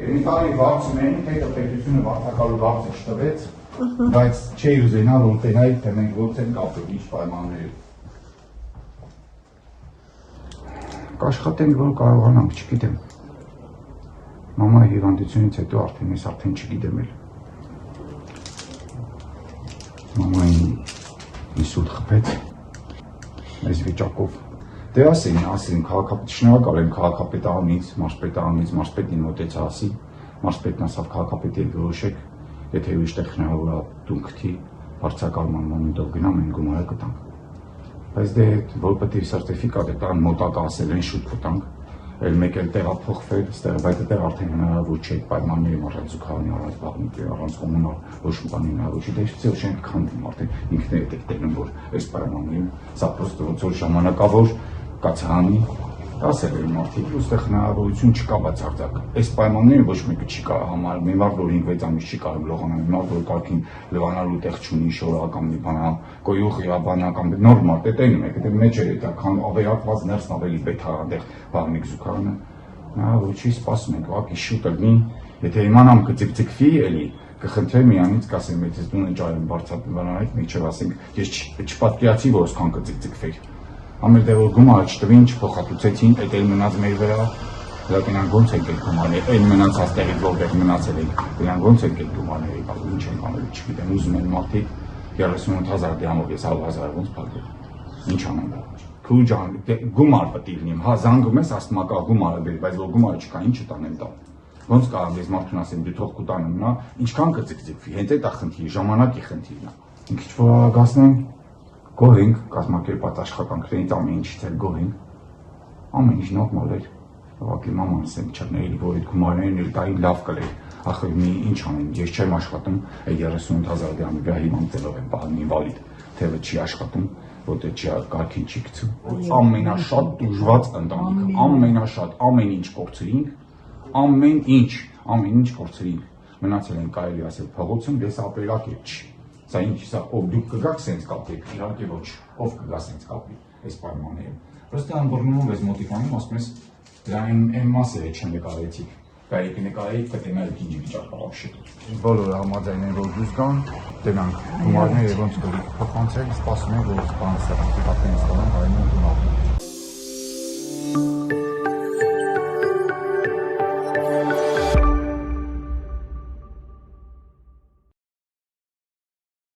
Մի տարի վարձում էին, թե պետությունը վարձակալու վարձը չտվեց, բայց չի ուզենա, որ տենայի, թե մենք ոնց են կապել, ինչ պայմաններով։ Կաշխատենք, որ կարողանանք, չգիտեմ։ Մամայի հիվանդությունից հետո արդեն ես արդեն չգիտեմ էլ։ Մամային ինսուլտ խփեց, այս վիճակով։ Դե ասին, շնորհակալ եմ քաղաքապետարանից, մարզպետին մոտեցա ասի, մարզպետն ասավ քաղաքապետի հետ որոշեք, եթե ուրիշտեղ հնարավոր է տուն գտի, վարձակալման մոմենտով գնամ, մենք գումարը կտանք։ Բայց դե որ պետք է սերտիֆիկատ է տան, մոտակա ասել են շուտ կտանք, էլ մեկ էլ տեղափոխվել, բայց այդտեղ արդեն հնարավոր չէ այդ պայմաններում առանց զուգարանի, առանց բաղնիկի, առանց կոմունալ ոչ մի բան հնարավոր չի, դե այստեղ չենք քանդում արդեն ինքներդ եք տենում, որ այս պայմաններում սա պրոստը ոնց որ ժամանակավոր կացանի ասել են մարդիկ, ուստեղ հնարավորություն չկա բացարձակ։ Այս պայմանները ոչ մեկը չի կարող համարել, մի մարդ որ 5-6 ամիս չի կարող լողանալ, մի մարդ որ կարգին լվանալու տեղ չունի, շորական մի բան, կոյուղ իրաբանական, նորմալ, դե տենում եք, դե մեջ է դա, քան ավերակված ներսն ավելի պետք է այնտեղ բաղնիկ զուգարանը։ Հնարավոր չի, սպասում ենք, ուղղակի շուտ ելնի, եթե իմանամ կձգձգվի էլի, կխնդրեմ միանից կասեմ, եթե դու ճարեմ բարձրացնեք, միջև ասենք, ես չպատկերացի, որ այսքան կձգձգվեր։ Ամեն դե որ գումարը չտվին, չփոխհատուցեցին, այդ էլ մնաց մեր վրա, դրանք ոնց են կել գումարները, այն մնացած տեղից որտեղ մնացել են, դրանք ոնց են կել գումարները, կարող ինչ են անել, չգիտեմ, ուզում են մարդիկ 38,000 դրամով, ես 100,000 ոնց փակել, ինչ անեմ, քու ջան, գումար պետք է լինի, հա զանգում ես, ասում ակա գումարը բերի, բայց որ գումարը չկա, ինչ տանեմ տա, ոնց կարող ես մարդուն ասեմ, դու թող կտանեմ նա, ինչքան կձգձգվի, հենց այդ է խնդիրը, ժամանակի խնդիրն է, ինքը ինչ որ արագացնեմ գոհենք, կազմակերպած աշխատանքներից ամեն ինչից էլ գոհենք, ամեն ինչ նորմալ էր, ուղղակի մաման ասեմ չներ, որ այդ գումարներն էլ տային լավ կլեր, ախր մի ինչ անեմ, ես չեմ աշխատում, այդ 38,000 դրամի վրա հիմա եմ պահում ինվալիդ, թևը չի աշխատում, որտեղ չի կարգին չի գցում, ամենաշատ դժվար ընտանիքը, ամենաշատ, ամեն ինչ կորցրինք, ամեն ինչ կորցրինք, մնացել են կարելի ասել փողոցում, դες ապերակ է չի։ Սա ինչ, սա ով դուք կգաք սենց կապեք, իհարկե ոչ, ով կգա սենց կապի, այս պայմաններում։ Պրոստը ամբռնում ես մոտիկանում, ասում ես, դրա այն մասերը չնկարեցիք, կարիք նկարեիք, կտենայիք ինչ վիճակ ապշեք։ Բոլորը համաձայն են, որ դուս կան, տենանք գումարները ոնց կլիկ փոխանցել, սպասում են, որ բան սերտիֆիկատներ ստանան, հայնում տուն ապրում։